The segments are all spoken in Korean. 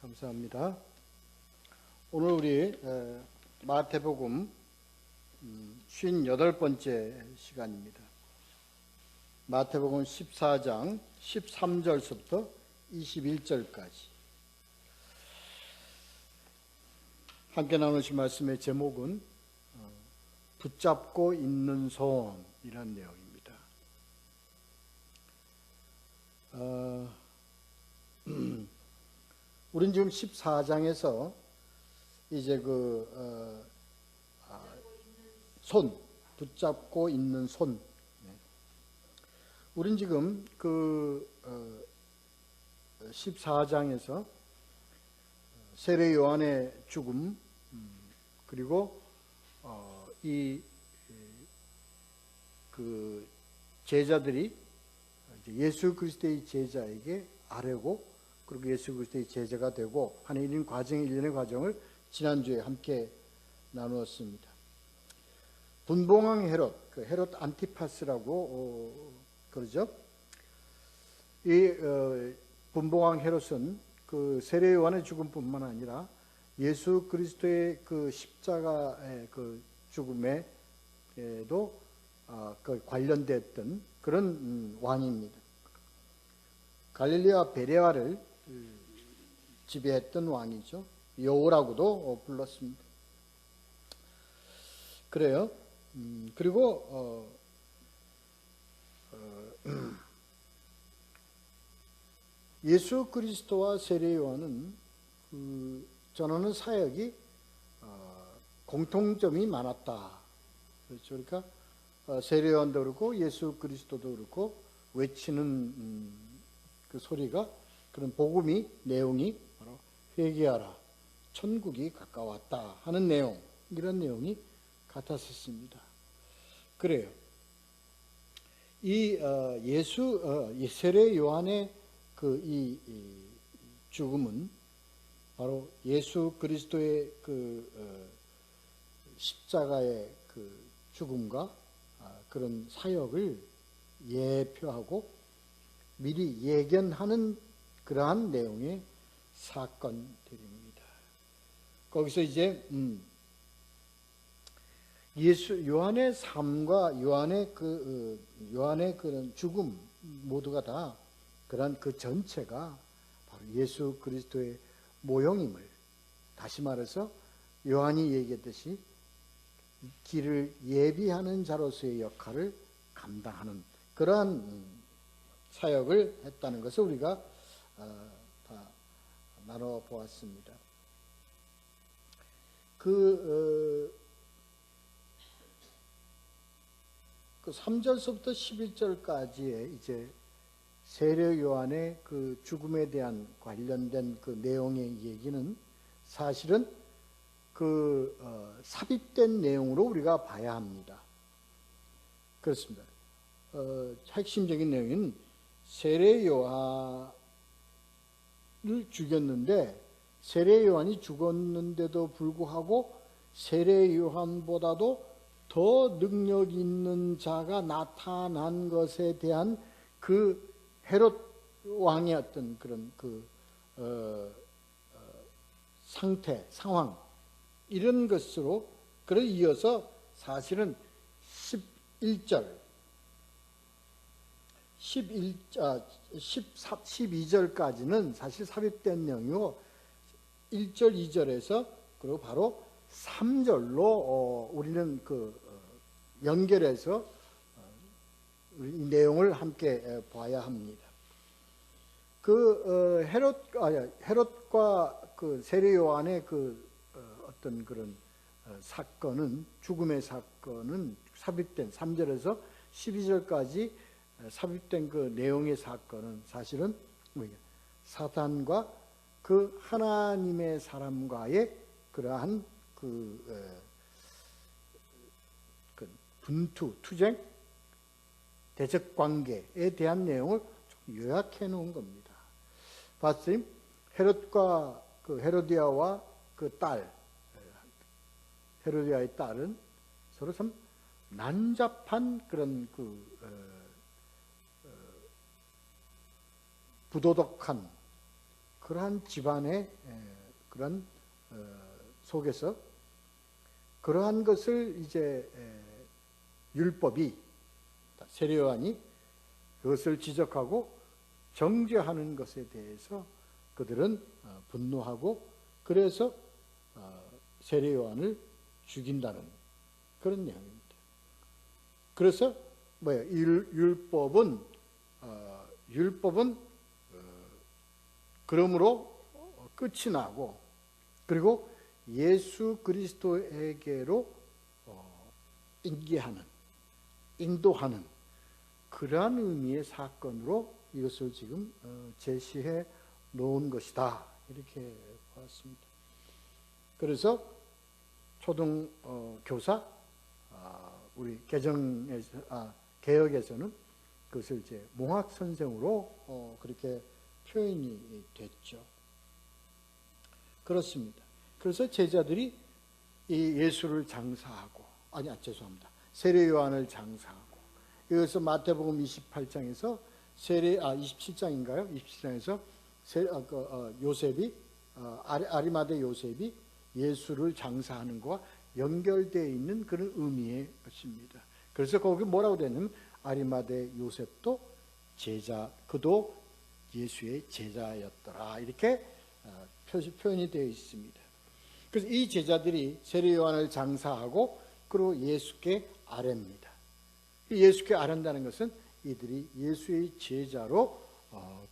감사합니다. 오늘 우리 마태복음 58번째 시간입니다. 마태복음 14장 13절서부터 21절까지 함께 나누실 말씀의 제목은 붙잡고 있는 손이라는 내용입니다. 우린 지금 14장에서 이제 붙잡고 있는 손. 우린 지금 14장에서 세례 요한의 죽음, 그리고 제자들이 예수 그리스도의 제자에게 아뢰고, 그리고 예수 그리스도의 제자가 되고 하는 일련의 과정을 지난주에 함께 나누었습니다. 분봉왕 헤롯 안티파스라고 그러죠. 이 분봉왕 헤롯은 그 세례 요한의 죽음뿐만 아니라 예수 그리스도의 그 십자가의 그 죽음에도 관련됐던 그런 왕입니다. 갈릴리와 베레아를 지배했던 왕이죠. 여호라고도 불렀습니다. 그래요. 그리고 예수 그리스도와 세례 요한은 전하는 사역이 공통점이 많았다. 그렇죠. 그러니까 세례 요한도 그렇고 예수 그리스도도 그렇고 외치는 그 소리가, 그런 복음이 내용이 바로 회개하라, 천국이 가까웠다 하는 내용, 이런 내용이 같았었습니다. 그래요. 이 세례 요한의 이 죽음은 바로 예수 그리스도의 십자가의 죽음과 그런 사역을 예표하고 미리 예견하는 그러한 내용의 사건들입니다. 거기서 이제 요한의 삶과 요한의 그런 죽음 모두가 다 그런 그 전체가 바로 예수 그리스도의 모형임을, 다시 말해서 요한이 얘기했듯이 길을 예비하는 자로서의 역할을 감당하는 그러한 사역을 했다는 것을 우리가 다 나눠보았습니다. 3절서부터 11절까지의 이제 세례 요한의 그 죽음에 대한 관련된 그 내용의 얘기는 사실은 삽입된 내용으로 우리가 봐야 합니다. 그렇습니다. 핵심적인 내용은 세례 요한을 죽였는데, 세례 요한이 죽었는데도 불구하고 세례 요한보다도 더 능력 있는 자가 나타난 것에 대한 그 헤롯 왕의 어떤 그런 상황, 이런 것으로 이어서 사실은 12절까지는 사실 삽입된 내용이고, 1절, 2절에서 그리고 바로 3절로 우리는 연결해서 이 내용을 함께 봐야 합니다. 헤롯과 세례 요한의 어떤 그런 사건은, 죽음의 사건은 삽입된 3절에서 12절까지 삽입된 그 내용의 사건은 사실은 사탄과 그 하나님의 사람과의 그러한 투쟁, 대적 관계에 대한 내용을 좀 요약해 놓은 겁니다. 봤어요? 헤롯과 그 헤로디아와 그 딸, 헤로디아의 딸은 서로 참 난잡한 그런 부도덕한 그러한 집안의 그런 속에서 그러한 것을 이제 율법이 세례요한이 그것을 지적하고 정죄하는 것에 대해서 그들은 분노하고 그래서 세례요한을 죽인다는 그런 내용입니다. 그래서 율법은 그러므로 끝이 나고 그리고 예수 그리스도에게로 인도하는 그러한 의미의 사건으로 이것을 지금 제시해 놓은 것이다. 이렇게 봤습니다. 그래서 초등 교사 우리 개혁에서는 그것을 이제 몽학 선생으로 그렇게 표현이 됐죠. 그렇습니다. 그래서 제자들이 이 예수를 장사하고 세례 요한을 장사하고 여기서 마태복음 28장에서 27장인가요? 27장에서 요셉이 아리마대 요셉이 예수를 장사하는 것과 연결되어 있는 그런 의미의 것입니다. 그래서 거기 뭐라고 되냐면 아리마대 요셉도 그도 예수의 제자였더라. 이렇게 표현이 되어 있습니다. 그래서 이 제자들이 세례 요한을 장사하고 그리고 예수께 아뢰입니다. 예수께 아뢰다는 것은 이들이 예수의 제자로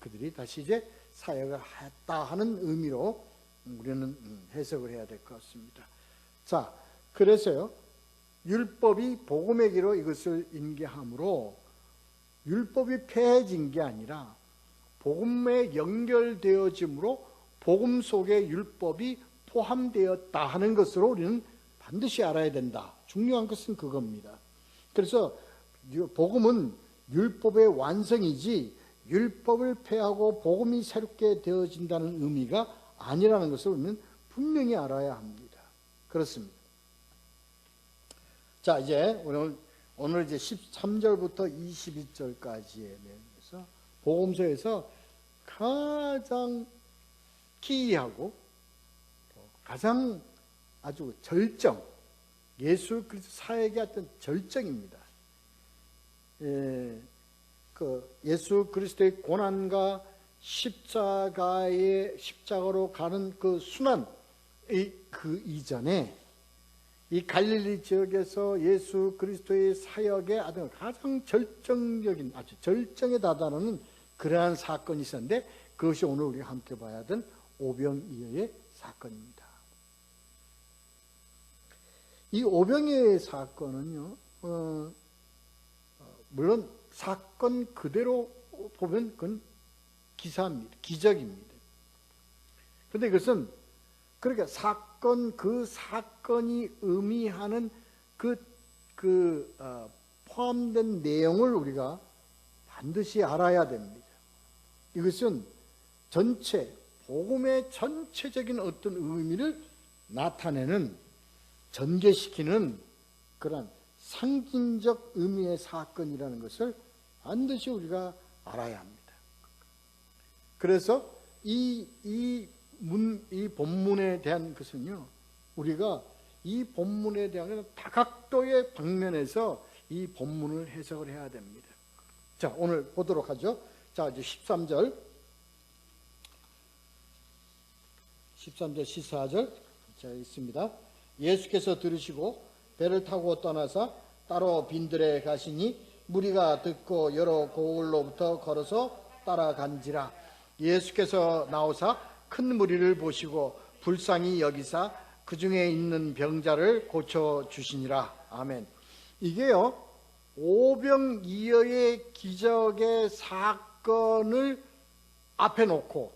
그들이 다시 이제 사역을 했다 하는 의미로 우리는 해석을 해야 될 것 같습니다. 자, 그래서요 율법이 복음의 기로 이것을 인계함으로 율법이 폐해진 게 아니라 복음에 연결되어짐으로 복음 속에 율법이 포함되었다 하는 것으로 우리는 반드시 알아야 된다. 중요한 것은 그겁니다. 그래서 복음은 율법의 완성이지 율법을 폐하고 복음이 새롭게 되어진다는 의미가 아니라는 것을 우리는 분명히 알아야 합니다. 그렇습니다. 자, 이제 오늘 이제 13절부터 21절까지의 내용에서 복음서에서 가장 기이하고 가장 아주 예수 그리스도 사역의 어떤 절정입니다. 예수 그리스도의 고난과 십자가로 가는 그 순환, 그 이전에 이 갈릴리 지역에서 예수 그리스도의 사역의 아주 가장 아주 절정에 다다르는 그러한 사건이 있었는데 그것이 오늘 우리가 함께 봐야 할 오병이어의 사건입니다. 이 오병이어의 사건은요, 물론 사건 그대로 보면 그건 기사입니다. 기적입니다. 그런데 이것은 그러니까 그 사건이 의미하는 포함된 내용을 우리가 반드시 알아야 됩니다. 이것은 복음의 전체적인 어떤 의미를 나타내는, 전개시키는 그런 상징적 의미의 사건이라는 것을 반드시 우리가 알아야 합니다. 그래서 이 본문에 대한 것은요, 우리가 이 본문에 대한 다각도의 방면에서 이 본문을 해석을 해야 됩니다. 자, 오늘 보도록 하죠. 자, 이제 13절, 14절 자, 있습니다. 예수께서 들으시고 배를 타고 떠나사 따로 빈들에 가시니 무리가 듣고 여러 고을로부터 걸어서 따라간지라. 예수께서 나오사 큰 무리를 보시고 불쌍히 여기사 그 중에 있는 병자를 고쳐 주시니라. 아멘. 이게요, 오병이어의 기적의 사건을 앞에 놓고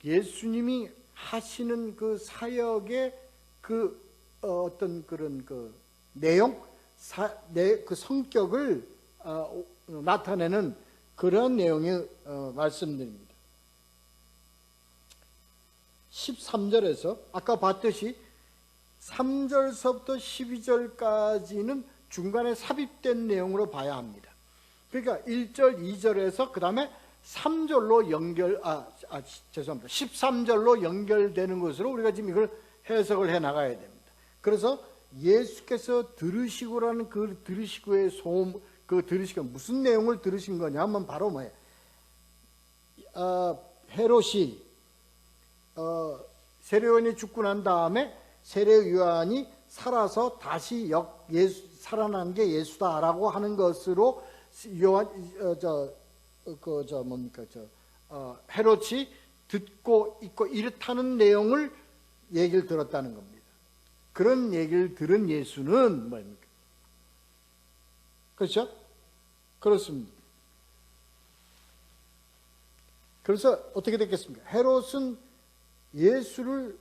예수님이 하시는 그 사역의 어떤 그런 내용, 그 성격을 나타내는 그런 내용의 말씀들입니다. 13절에서 아까 봤듯이 3절서부터 12절까지는 중간에 삽입된 내용으로 봐야 합니다. 그러니까 1절, 2절에서 그 다음에 3절로 죄송합니다. 13절로 연결되는 것으로 우리가 지금 이걸 해석을 해 나가야 됩니다. 그래서 예수께서 들으시고라는 그 들으시고의 소음, 그 들으시고 무슨 내용을 들으신 거냐 하면 바로 뭐예요? 헤롯이 세례요한이 죽고 난 다음에 세례요한이 살아서 다시 살아난 게 예수다라고 하는 것으로 헤롯이 듣고 있고 이렇다는 내용을 얘기를 들었다는 겁니다. 그런 얘기를 들은 예수는 뭡니까? 그렇죠? 그렇습니다. 그래서 어떻게 됐겠습니까? 헤롯은 예수를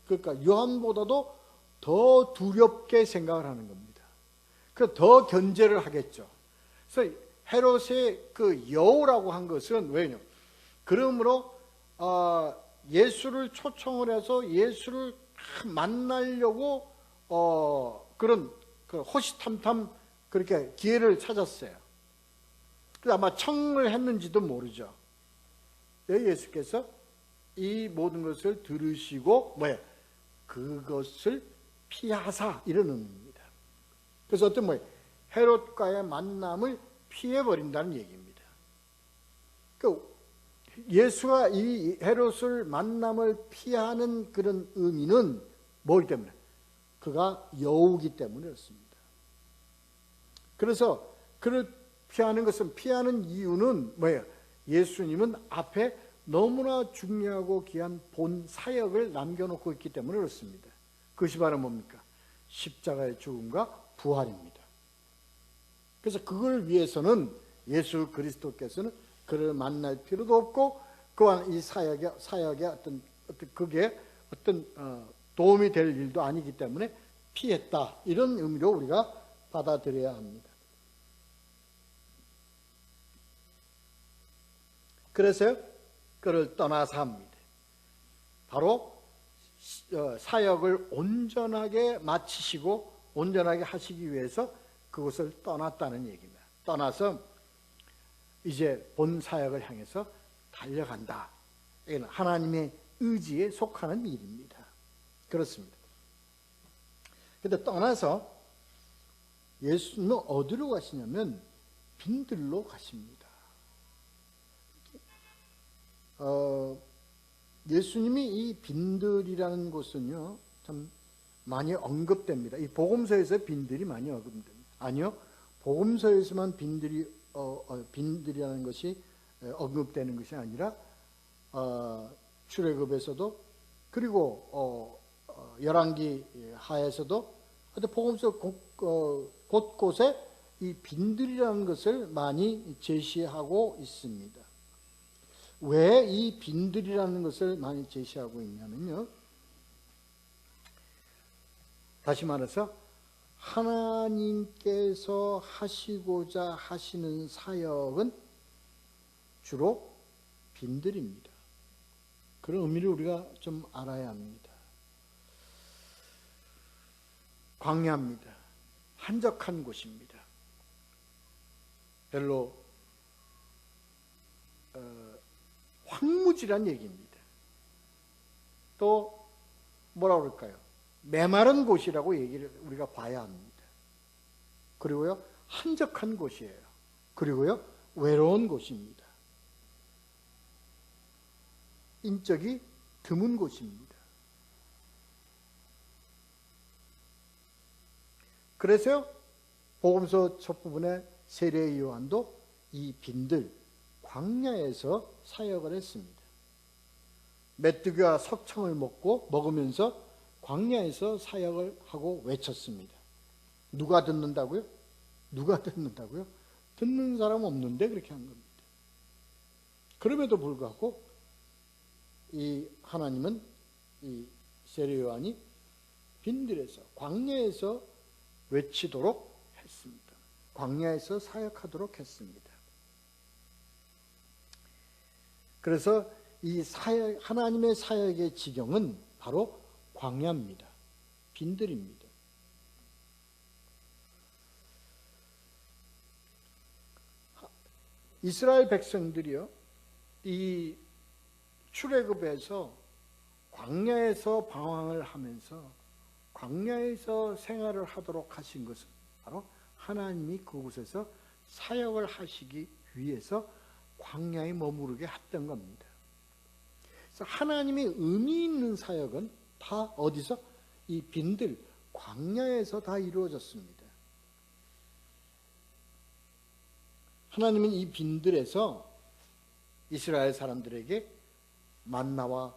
그러니까 요한보다도 더 두렵게 생각을 하는 겁니다. 그 더 견제를 하겠죠. 그래서 헤롯의 그 여우라고 한 것은 왜냐? 그러므로 예수를 초청을 해서 예수를 만나려고 그런 호시탐탐 그렇게 기회를 찾았어요. 그래서 아마 청을 했는지도 모르죠. 예수께서 이 모든 것을 들으시고 그것을 피하사 이런 의미입니다. 그래서 어떤 헤롯과의 만남을 피해버린다는 얘기입니다. 예수가 이 헤롯을 만남을 피하는 그런 의미는 뭐기 때문에? 그가 여우기 때문에 그렇습니다. 그래서 그를 피하는 것은 피하는 이유는 뭐예요? 예수님은 앞에 너무나 중요하고 귀한 본 사역을 남겨놓고 있기 때문에 그렇습니다. 그것이 바로 뭡니까? 십자가의 죽음과 부활입니다. 그래서 그걸 위해서는 예수 그리스도께서는 그를 만날 필요도 없고 그와 이 사역에 그게 도움이 될 일도 아니기 때문에 피했다. 이런 의미로 우리가 받아들여야 합니다. 그래서 그를 떠나서 합니다. 바로 사역을 온전하게 마치시고 온전하게 하시기 위해서 그곳을 떠났다는 얘기입니다. 떠나서 이제 본 사역을 향해서 달려간다. 이건 하나님의 의지에 속하는 일입니다. 그렇습니다. 그런데 떠나서 예수는 어디로 가시냐면 빈들로 가십니다. 예수님이 이 빈들이라는 곳은요 참 많이 언급됩니다. 이 복음서에서 빈들이 많이 언급됩니다. 아니요, 복음서에서만 빈들이라는 것이 언급되는 것이 아니라 출애굽에서도 그리고 열왕기 하에서도 복음서 곳곳에 이 빈들이라는 것을 많이 제시하고 있습니다. 왜 이 빈들이라는 것을 많이 제시하고 있냐면요, 다시 말해서 하나님께서 하시고자 하시는 사역은 주로 빈들입니다. 그런 의미를 우리가 좀 알아야 합니다. 광야입니다. 한적한 곳입니다. 별로 황무지란 얘기입니다. 또 뭐라 그럴까요? 메마른 곳이라고 얘기를 우리가 봐야 합니다. 그리고요, 한적한 곳이에요. 그리고요, 외로운 곳입니다. 인적이 드문 곳입니다. 그래서 복음서 첫 부분에 세례 요한도 이 빈들 광야에서 사역을 했습니다. 메뚜기와 석청을 먹으면서 광야에서 사역을 하고 외쳤습니다. 누가 듣는다고요? 누가 듣는다고요? 듣는 사람 없는데 그렇게 한 겁니다. 그럼에도 불구하고 이 하나님은 이 세례 요한이 빈들에서 광야에서 외치도록 했습니다. 광야에서 사역하도록 했습니다. 그래서 이 사역, 하나님의 사역의 지경은 바로 광야입니다. 빈들입니다. 이스라엘 백성들이요, 이 출애굽에서 광야에서 방황을 하면서 광야에서 생활을 하도록 하신 것은 바로 하나님이 그곳에서 사역을 하시기 위해서 광야에 머무르게 했던 겁니다. 그래서 하나님의 의미 있는 사역은 다 어디서? 이 빈들, 광야에서 다 이루어졌습니다. 하나님은 이 빈들에서 이스라엘 사람들에게 만나와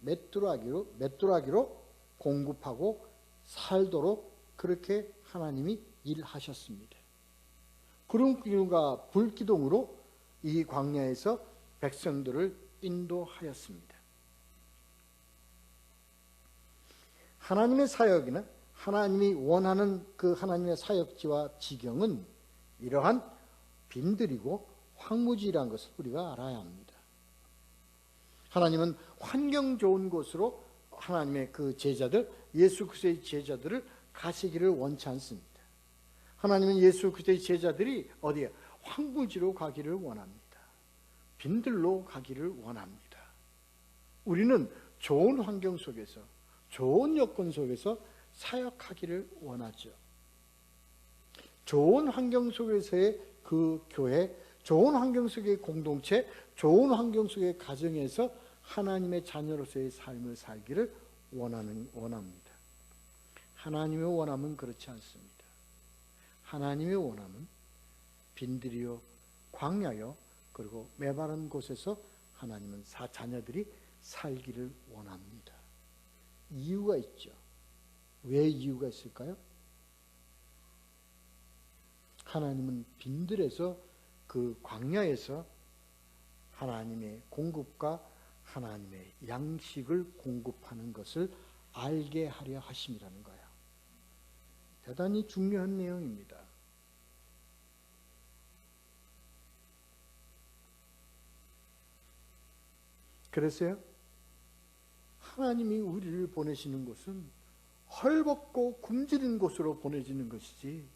맷두라기로 공급하고 살도록 그렇게 하나님이 일하셨습니다. 구름기둥과 불기둥으로 이 광야에서 백성들을 인도하였습니다. 하나님의 사역이나 하나님이 원하는 그 하나님의 사역지와 지경은 이러한 빈들이고 황무지라는 것을 우리가 알아야 합니다. 하나님은 환경 좋은 곳으로 하나님의 그 제자들, 예수 그리스도의 제자들을 가시기를 원치 않습니다. 하나님은 예수 그리스도의 제자들이 어디에? 황무지로 가기를 원합니다. 빈들로 가기를 원합니다. 우리는 좋은 환경 속에서, 좋은 여건 속에서 사역하기를 원하죠. 좋은 환경 속에서의 그 교회, 좋은 환경 속의 공동체, 좋은 환경 속의 가정에서 하나님의 자녀로서의 삶을 살기를 원합니다. 하나님의 원함은 그렇지 않습니다. 하나님의 원함은 빈들이요, 광야요, 그리고 메마른 곳에서 하나님은 자녀들이 살기를 원합니다. 이유가 있죠. 왜 이유가 있을까요? 하나님은 빈들에서, 그 광야에서 하나님의 공급과 하나님의 양식을 공급하는 것을 알게 하려 하심이라는 거예요. 대단히 중요한 내용입니다. 그래서요, 하나님이 우리를 보내시는 곳은 헐벗고 굶주린 곳으로 보내지는 것이지,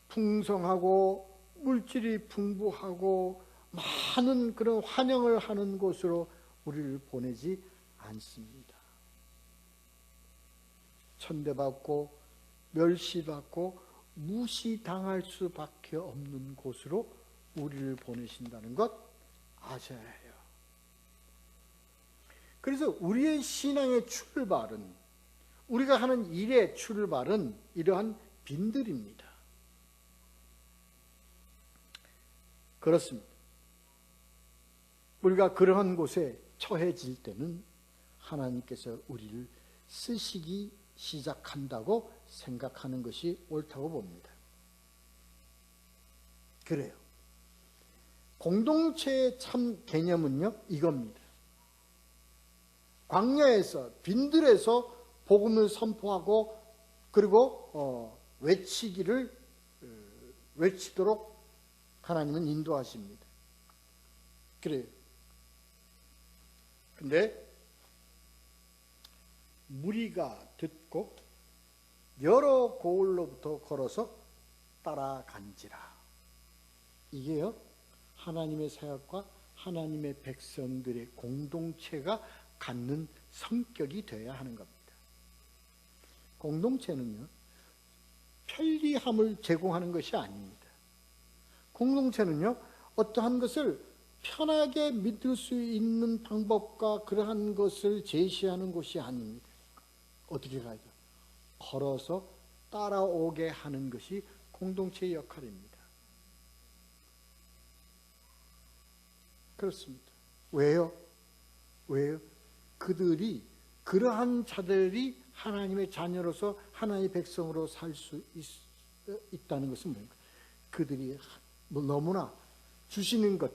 풍성하고 물질이 풍부하고 많은 그런 환영을 하는 곳으로 우리를 보내지 않습니다. 천대받고 멸시받고 무시당할 수밖에 없는 곳으로 우리를 보내신다는 것 아셔야 해요. 그래서 우리의 신앙의 출발은, 우리가 하는 일의 출발은 이러한 빈들입니다. 그렇습니다. 우리가 그러한 곳에 처해질 때는 하나님께서 우리를 쓰시기 시작한다고 생각하는 것이 옳다고 봅니다. 그래요. 공동체의 참 개념은요, 이겁니다. 광야에서, 빈들에서 복음을 선포하고 그리고 외치도록 하나님은 인도하십니다. 그래요. 근데 무리가 듣고 여러 고을로부터 걸어서 따라간지라. 이게요, 하나님의 사역과 하나님의 백성들의 공동체가 갖는 성격이 되어야 하는 겁니다. 공동체는요, 편리함을 제공하는 것이 아닙니다. 공동체는요, 어떠한 것을 편하게 믿을 수 있는 방법과 그러한 것을 제시하는 것이 아닙니다. 어떻게 가야 돼요? 걸어서 따라오게 하는 것이 공동체의 역할입니다. 그렇습니다. 왜요? 그러한 자들이 하나님의 자녀로서 하나님의 백성으로 살 수 있다는 것은 뭡니까? 그들이 너무나 주시는 것,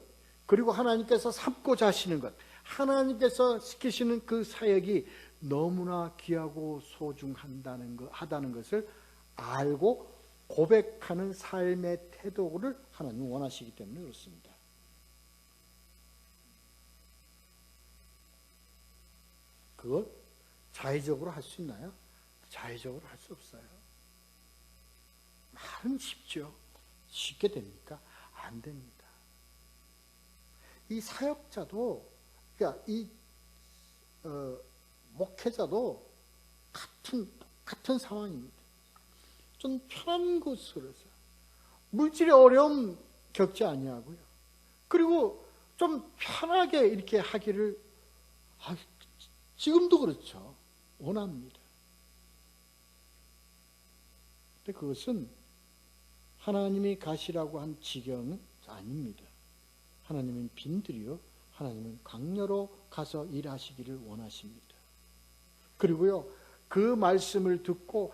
그리고 하나님께서 삼고자 하시는 것, 하나님께서 시키시는 그 사역이 너무나 귀하고 소중하다는 것을 알고 고백하는 삶의 태도를 하나님 원하시기 때문에 그렇습니다. 그걸 자의적으로 할 수 있나요? 자의적으로 할 수 없어요. 말은 쉽죠. 쉽게 됩니까? 안 됩니다. 이 사역자도, 그러니까 이 목회자도 같은 상황입니다. 좀 편한 곳으로 해서 물질의 어려움 겪지 아니하고요. 그리고 좀 편하게 이렇게 하기를 지금도 그렇죠. 원합니다. 근데 그것은 하나님이 가시라고 한 지경은 아닙니다. 하나님은 빈들이요, 하나님은 강려로 가서 일하시기를 원하십니다. 그리고요, 그 말씀을 듣고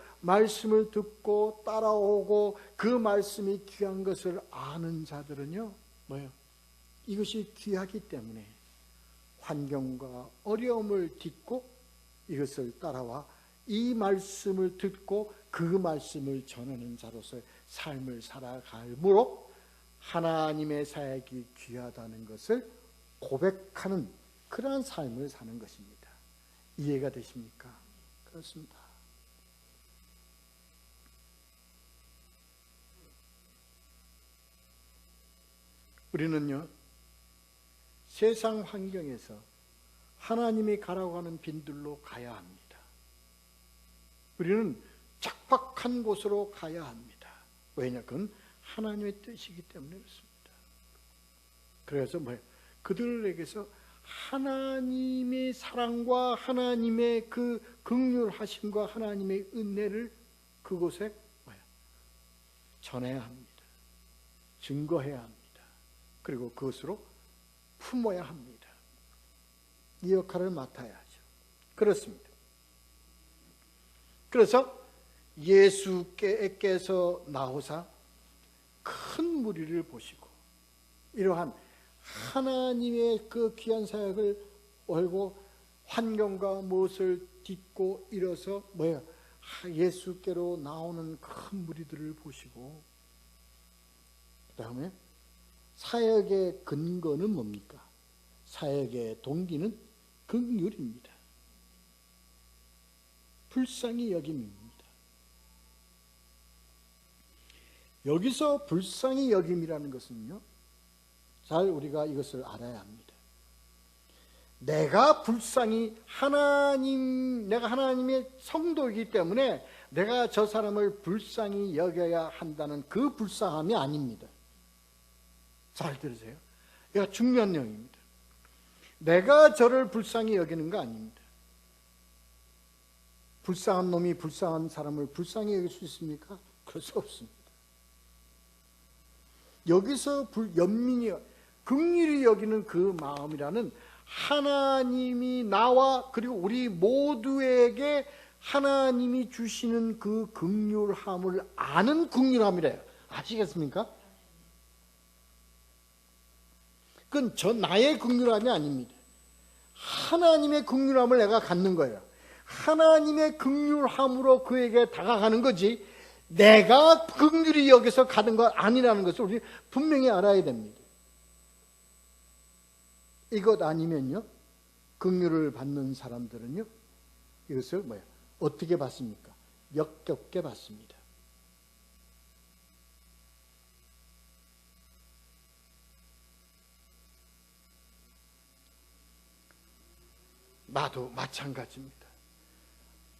따라오고 그 말씀이 귀한 것을 아는 자들은요, 뭐예요? 이것이 귀하기 때문에 환경과 어려움을 딛고 이것을 따라와 이 말씀을 듣고 그 말씀을 전하는 자로서의 삶을 살아가므로 하나님의 사역이 귀하다는 것을 고백하는 그러한 삶을 사는 것입니다. 이해가 되십니까? 그렇습니다. 우리는요, 세상 환경에서 하나님이 가라고 하는 빈들로 가야 합니다. 우리는 척박한 곳으로 가야 합니다. 왜냐? 그건 하나님의 뜻이기 때문에 그렇습니다. 그래서 그들에게서 하나님의 사랑과 하나님의 그 긍휼하심과 하나님의 은혜를 그곳에 전해야 합니다. 증거해야 합니다. 그리고 그것으로 품어야 합니다. 이 역할을 맡아야 하죠. 그렇습니다. 그래서 예수께서 나오사 큰 무리를 보시고 이러한 하나님의 그 귀한 사역을 알고 환경과 무엇을 딛고 일어서 예수께로 나오는 큰 무리들을 보시고, 그 다음에 사역의 근거는 뭡니까? 사역의 동기는 긍휼입니다. 불쌍히 여김입니다. 여기서 불쌍히 여김이라는 것은요, 잘 우리가 이것을 알아야 합니다. 내가 불쌍히 내가 하나님의 성도이기 때문에 내가 저 사람을 불쌍히 여겨야 한다는 그 불쌍함이 아닙니다. 잘 들으세요. 이거 중요한 내용입니다. 내가 저를 불쌍히 여기는 거 아닙니다. 불쌍한 놈이 불쌍한 사람을 불쌍히 여길 수 있습니까? 그럴 수 없습니다. 여기서 연민이 긍휼히 여기는 그 마음이라는 하나님이 나와 그리고 우리 모두에게 하나님이 주시는 그 긍휼함을 아는 긍휼함이래요. 아시겠습니까? 그건 나의 긍휼함이 아닙니다. 하나님의 긍휼함을 내가 갖는 거예요. 하나님의 긍휼함으로 그에게 다가가는 거지 내가 긍휼히 여기서 가는 건 아니라는 것을 우리 분명히 알아야 됩니다. 이것 아니면요, 긍휼을 받는 사람들은요, 이것을 어떻게 받습니까? 역겹게 받습니다. 나도 마찬가지입니다.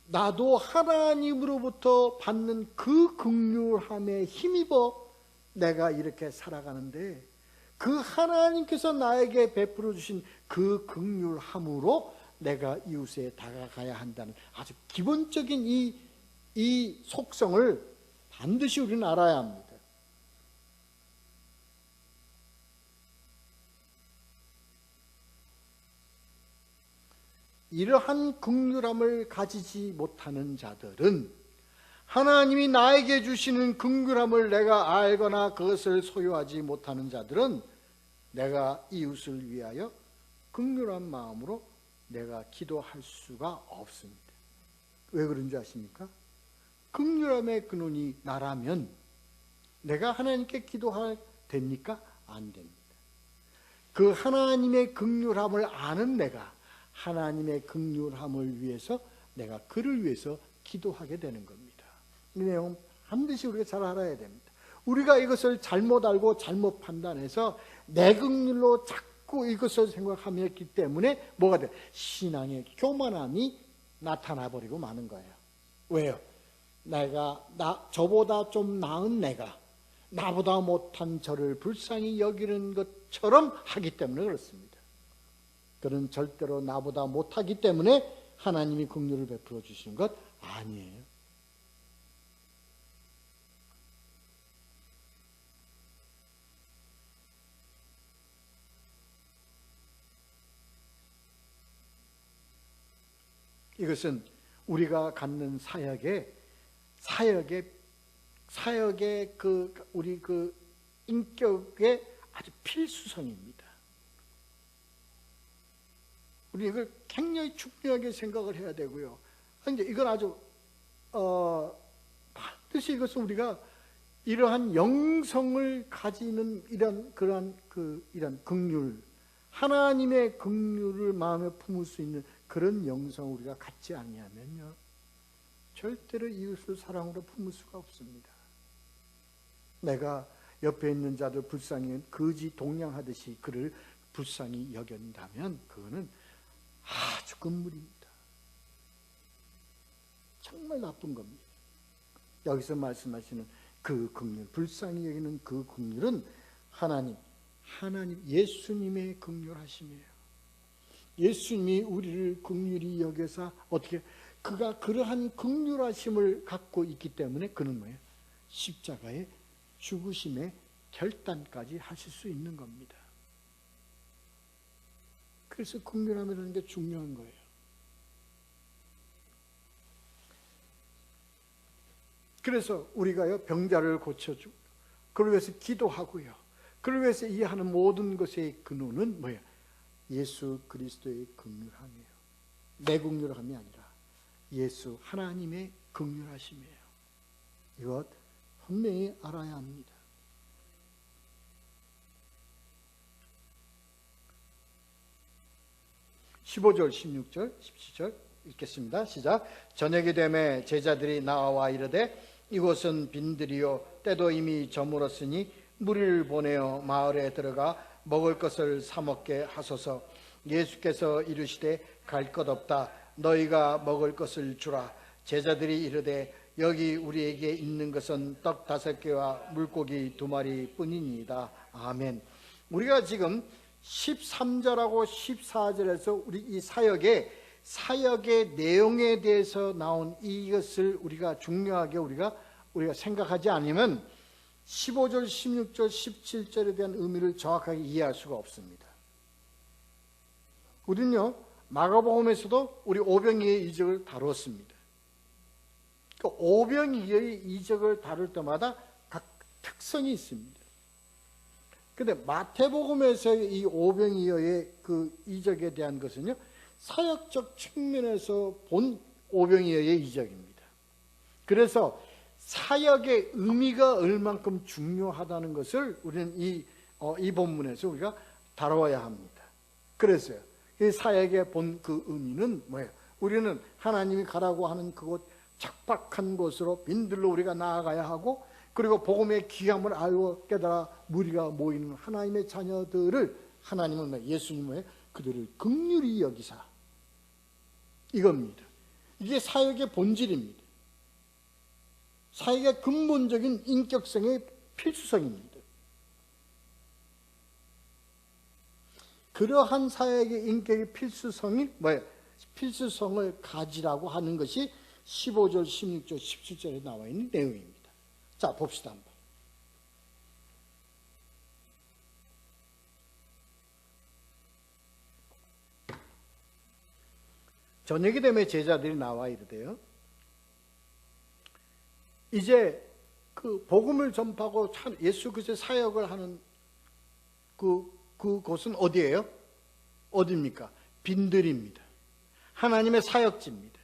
나도 하나님으로부터 받는 그 긍휼함에 힘입어 내가 이렇게 살아가는데 그 하나님께서 나에게 베풀어 주신 그 긍휼함으로 내가 이웃에 다가가야 한다는 아주 기본적인 이 속성을 반드시 우리는 알아야 합니다. 이러한 긍휼함을 가지지 못하는 자들은 하나님이 나에게 주시는 긍휼함을 내가 알거나 그것을 소유하지 못하는 자들은 내가 이웃을 위하여 긍휼한 마음으로 내가 기도할 수가 없습니다. 왜 그런지 아십니까? 긍휼함의 근원이 나라면 내가 하나님께 기도할 됩니까? 안 됩니다. 그 하나님의 긍휼함을 아는 내가 하나님의 긍휼함을 위해서 내가 그를 위해서 기도하게 되는 겁니다. 이 내용 반드시 우리가 잘 알아야 됩니다. 우리가 이것을 잘못 알고 잘못 판단해서 내 긍휼로 자꾸 이것을 생각하며 했기 때문에 뭐가 돼? 신앙의 교만함이 나타나 버리고 마는 거예요. 왜요? 저보다 좀 나은 내가 나보다 못한 저를 불쌍히 여기는 것처럼 하기 때문에 그렇습니다. 그는 절대로 나보다 못하기 때문에 하나님이 긍휼을 베풀어 주시는 것 아니에요. 이것은 우리가 갖는 사역의 우리 인격의 아주 필수성입니다. 우리 이걸 굉장히 중요하게 생각을 해야 되고요. 이제 이건 아주 반드시 이것은 우리가 이러한 영성을 가지는 이런 긍휼, 하나님의 긍휼을 마음에 품을 수 있는 그런 영성을 우리가 갖지 아니하면요, 절대로 이웃을 사랑으로 품을 수가 없습니다. 내가 옆에 있는 자들 불쌍히 거지 동냥하듯이 그를 불쌍히 여긴다면 그거는 아주 금물입니다. 정말 나쁜 겁니다. 여기서 말씀하시는 그 긍휼, 불쌍히 여기는 그 긍휼은 하나님 예수님의 긍휼하심이에요. 예수님이 우리를 긍휼히 여겨서 어떻게 그가 그러한 긍휼하심을 갖고 있기 때문에 그는 뭐예요? 십자가의 죽으심의 결단까지 하실 수 있는 겁니다. 그래서 긍휼함이라는 게 중요한 거예요. 그래서 우리가요, 병자를 고쳐주고 그를 위해서 기도하고요, 그를 위해서 이 하는 모든 것의 근원은 뭐예요? 예수 그리스도의 긍휼함이에요. 내 긍휼함이 아니라 예수 하나님의 긍휼하심이에요. 이것 분명히 알아야 합니다. (15절) (16절) (17절) 읽겠습니다. 시작. 저녁이 되매 제자들이 나와 이르되 이곳은 빈들이요 때도 이미 저물었으니 무리를 보내어 마을에 들어가 먹을 것을 사 먹게 하소서. 예수께서 이르시되 갈 것 없다. 너희가 먹을 것을 주라. 제자들이 이르되 여기 우리에게 있는 것은 떡 5개와 물고기 2마리 뿐이니이다. 아멘. 우리가 지금 13절하고 14절에서 우리 이 사역의 내용에 대해서 나온 이것을 우리가 중요하게 우리가 생각하지 않으면 15절, 16절, 17절에 대한 의미를 정확하게 이해할 수가 없습니다. 우리는요, 마가복음에서도 우리 오병이어의 이적을 다루었습니다. 그 오병이어의 이적을 다룰 때마다 각 특성이 있습니다. 그런데 마태복음에서의 이 오병이어의 그 이적에 대한 것은요, 사역적 측면에서 본 오병이어의 이적입니다. 그래서 사역의 의미가 얼만큼 중요하다는 것을 우리는 이 본문에서 우리가 다뤄야 합니다. 그래서요, 이 사역의 본 그 의미는 뭐예요? 우리는 하나님이 가라고 하는 그곳 척박한 곳으로 빈들로 우리가 나아가야 하고, 그리고 복음의 귀함을 알고 깨달아 무리가 모이는 하나님의 자녀들을 하나님은 예수님의 그들을 긍휼히 여기사, 이겁니다. 이게 사역의 본질입니다. 사역의 근본적인 인격성의 필수성입니다. 그러한 사역의 인격의 필수성이 뭐예요? 필수성을 가지라고 하는 것이 15절, 16절, 17절에 나와 있는 내용입니다. 자, 봅시다 한번. 저녁이 되면 제자들이 나와 이르대요. 이제 그 복음을 전파하고 예수 그리스도의 사역을 하는 그곳은 어디예요? 어디입니까? 빈들입니다. 하나님의 사역지입니다.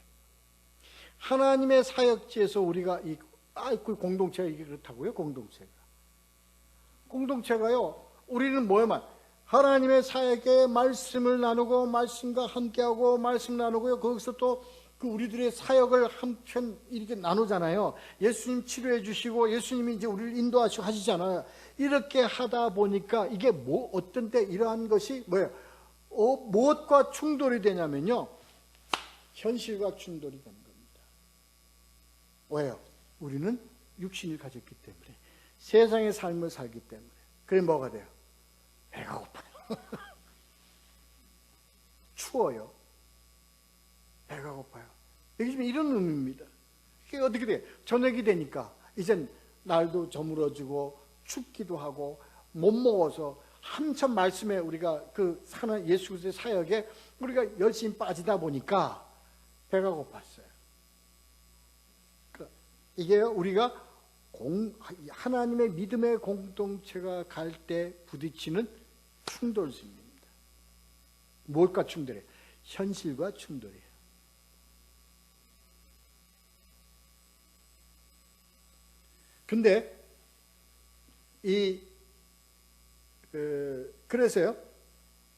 하나님의 사역지에서 우리가 그 공동체가 이게 그렇다고요? 공동체가 공동체가요, 우리는 뭐야만 하나님의 사역에 말씀을 나누고 말씀과 함께하고 말씀 나누고요. 거기서 또 그 우리들의 사역을 한편 이렇게 나누잖아요. 예수님 치료해 주시고 예수님이 이제 우리를 인도하시고 하시잖아요. 이렇게 하다 보니까 이게 뭐 어떤 때 이러한 것이 뭐예요? 무엇과 충돌이 되냐면요, 현실과 충돌이 되는 겁니다. 왜요? 우리는 육신을 가졌기 때문에, 세상의 삶을 살기 때문에. 그래 뭐가 돼요? 배가 고파요. 추워요. 배가 고파요. 여기 지금 이런 의미입니다. 이게 어떻게 돼요? 저녁이 되니까 이젠 날도 저물어지고 춥기도 하고 못 먹어서 한참 말씀에 우리가 그 사는 예수 그리스도의 사역에 우리가 열심히 빠지다 보니까 배가 고팠어요. 이게 우리가 하나님의 믿음의 공동체가 갈 때 부딪히는 충돌점입니다. 뭘까 충돌해요? 현실과 충돌이에요. 근데 그래서요,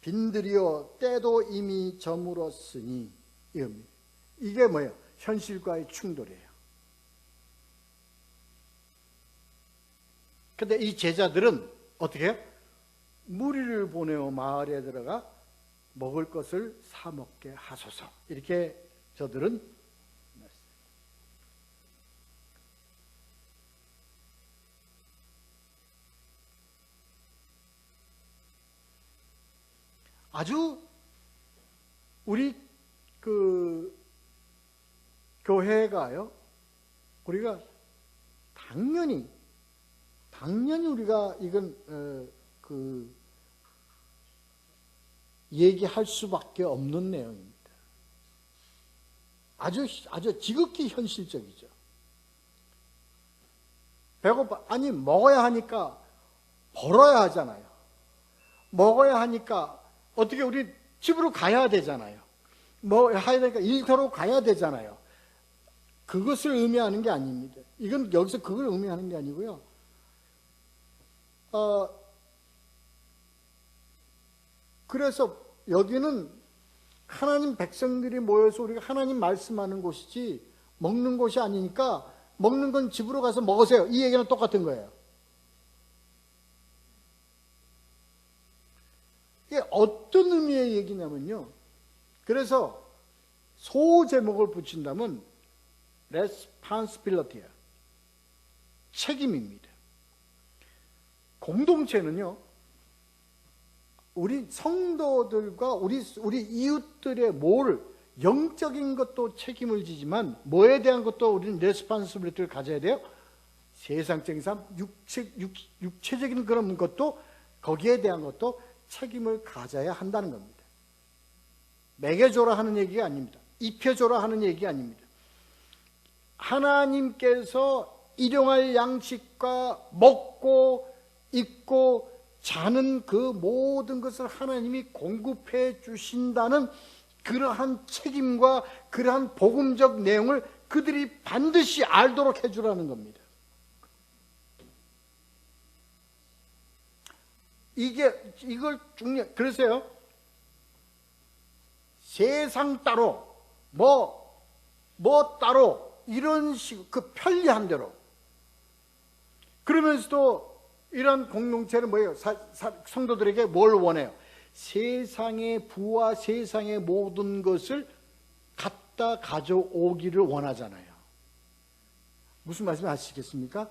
빈들이여 때도 이미 저물었으니, 이게 뭐예요? 현실과의 충돌이에요. 근데 이 제자들은 어떻게 해요? 무리를 보내어 마을에 들어가 먹을 것을 사 먹게 하소서, 이렇게 저들은 아주 우리 그 교회가요, 우리가 당연히 우리가 이건 얘기할 수밖에 없는 내용입니다. 아주 지극히 현실적이죠. 배고파, 아니 먹어야 하니까 벌어야 하잖아요. 먹어야 하니까 어떻게 우리 집으로 가야 되잖아요. 뭐 해야 되니까 일터로 가야 되잖아요. 그것을 의미하는 게 아닙니다. 이건 여기서 그걸 의미하는 게 아니고요. 그래서 여기는 하나님 백성들이 모여서 우리가 하나님 말씀하는 곳이지 먹는 곳이 아니니까, 먹는 건 집으로 가서 먹으세요, 이 얘기는 똑같은 거예요. 이게 어떤 의미의 얘기냐면요, 그래서 소제목을 붙인다면 responsibility예요. 책임입니다. 공동체는요, 우리 성도들과 우리 이웃들의 영적인 것도 책임을 지지만 뭐에 대한 것도 우리는 레스폰시빌리티를 가져야 돼요. 세상적인 삶, 육체적인 그런 것도, 거기에 대한 것도 책임을 가져야 한다는 겁니다. 먹여줘라 하는 얘기가 아닙니다. 입혀줘라 하는 얘기가 아닙니다. 하나님께서 일용할 양식과 먹고 입고 자는 그 모든 것을 하나님이 공급해 주신다는 그러한 책임과 그러한 복음적 내용을 그들이 반드시 알도록 해주라는 겁니다. 이걸 그래서요, 세상 따로 뭐 따로 이런 식, 그 편리한 대로. 그러면서도 이런 공동체는 뭐예요? 성도들에게 뭘 원해요? 세상의 부와 세상의 모든 것을 갖다 가져오기를 원하잖아요. 무슨 말씀 아시겠습니까?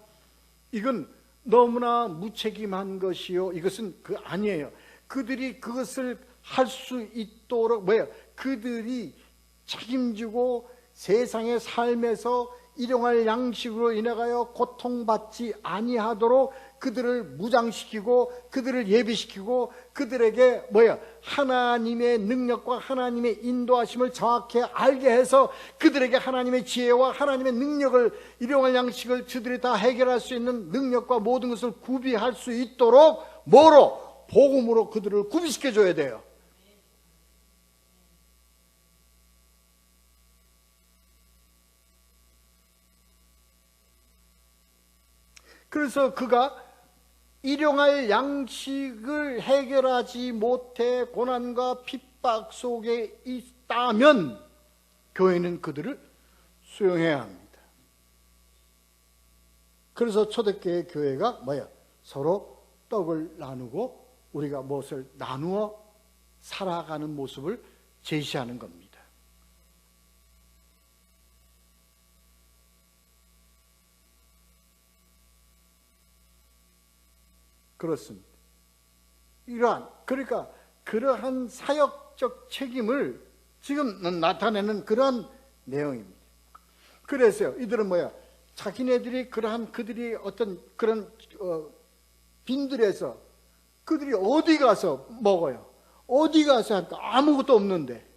이건 너무나 무책임한 것이요, 이것은 아니에요. 그들이 그것을 할 수 있도록 뭐예요? 그들이 책임지고 세상의 삶에서 일용할 양식으로 인해가여 고통받지 아니하도록 그들을 무장시키고 그들을 예비시키고 그들에게 하나님의 능력과 하나님의 인도하심을 정확히 알게 해서 그들에게 하나님의 지혜와 하나님의 능력을, 일용할 양식을 저들이 다 해결할 수 있는 능력과 모든 것을 구비할 수 있도록 뭐로? 복음으로 그들을 구비시켜 줘야 돼요. 그래서 그가 일용할 양식을 해결하지 못해 고난과 핍박 속에 있다면 교회는 그들을 수용해야 합니다. 그래서 초대교회 교회가 뭐야? 서로 떡을 나누고 우리가 무엇을 나누어 살아가는 모습을 제시하는 겁니다. 그렇습니다. 그러니까 그러한 사역적 책임을 지금 나타내는 그러한 내용입니다. 그래서요, 이들은 뭐야? 자기네들이 그들이 어떤 그런 빈들에서 그들이 어디 가서 먹어요? 어디 가서 할까? 아무것도 없는데.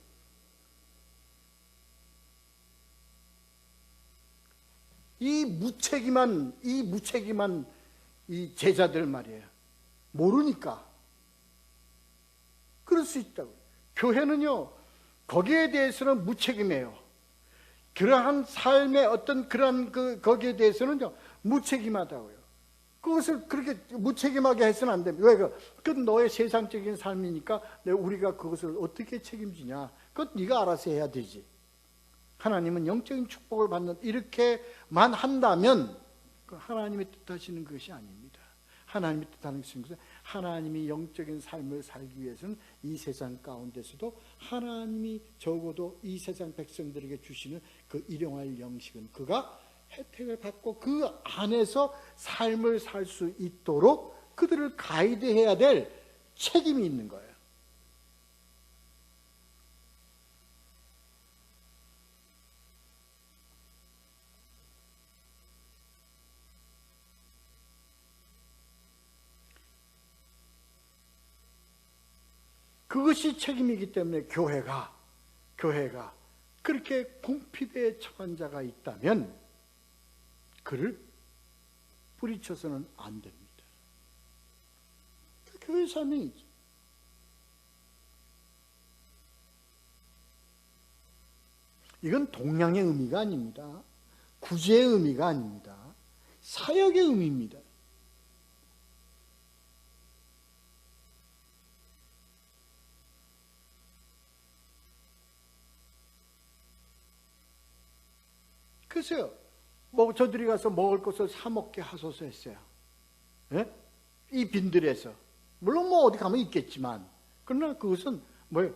이 무책임한 이 제자들 말이에요. 모르니까. 그럴 수 있다고. 교회는요, 거기에 대해서는 무책임해요. 그러한 삶의 어떤 그러한 거기에 대해서는요, 무책임하다고요. 그것을 그렇게 무책임하게 해서는 안 됩니다. 왜? 그건 너의 세상적인 삶이니까 우리가 그것을 어떻게 책임지냐. 그건 네가 알아서 해야 되지. 하나님은 영적인 축복을 받는 이렇게만 한다면 하나님의 뜻하시는 것이 아닙니다. 하나님의 뜻하는 것은 하나님이 영적인 삶을 살기 위해서는 이 세상 가운데서도 하나님이 적어도 이 세상 백성들에게 주시는 그 일용할 양식은 그가 혜택을 받고 그 안에서 삶을 살 수 있도록 그들을 가이드해야 될 책임이 있는 거예요. 그것이 책임이기 때문에 교회가 그렇게 궁핍에 처한 자가 있다면 그를 뿌리쳐서는 안 됩니다. 교회 사명이죠. 이건 동양의 의미가 아닙니다. 구제의 의미가 아닙니다. 사역의 의미입니다. 글쎄요, 저들이 가서 먹을 것을 사 먹게 하소서 했어요. 예? 이 빈들에서. 물론 어디 가면 있겠지만, 그러나 그것은 뭐예요?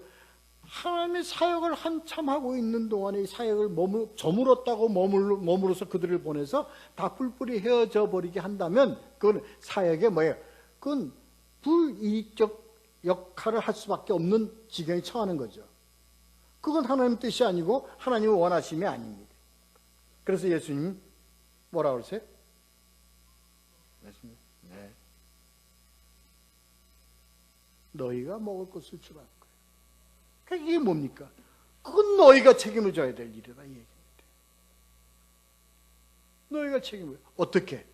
하나님의 사역을 한참 하고 있는 동안에 이 사역을 저물었다고 머물러서 그들을 보내서 다 뿔뿔이 헤어져 버리게 한다면, 그건 사역의 뭐예요? 그건 불이익적 역할을 할 수밖에 없는 지경에 처하는 거죠. 그건 하나님의 뜻이 아니고 하나님의 원하심이 아닙니다. 그래서 예수님이 뭐라고 그러세요? 네. 너희가 먹을 것을 주라. 그러니까 이게 뭡니까? 그건 너희가 책임을 져야 될 일이다 이 얘기입니다. 너희가 책임을. 어떻게?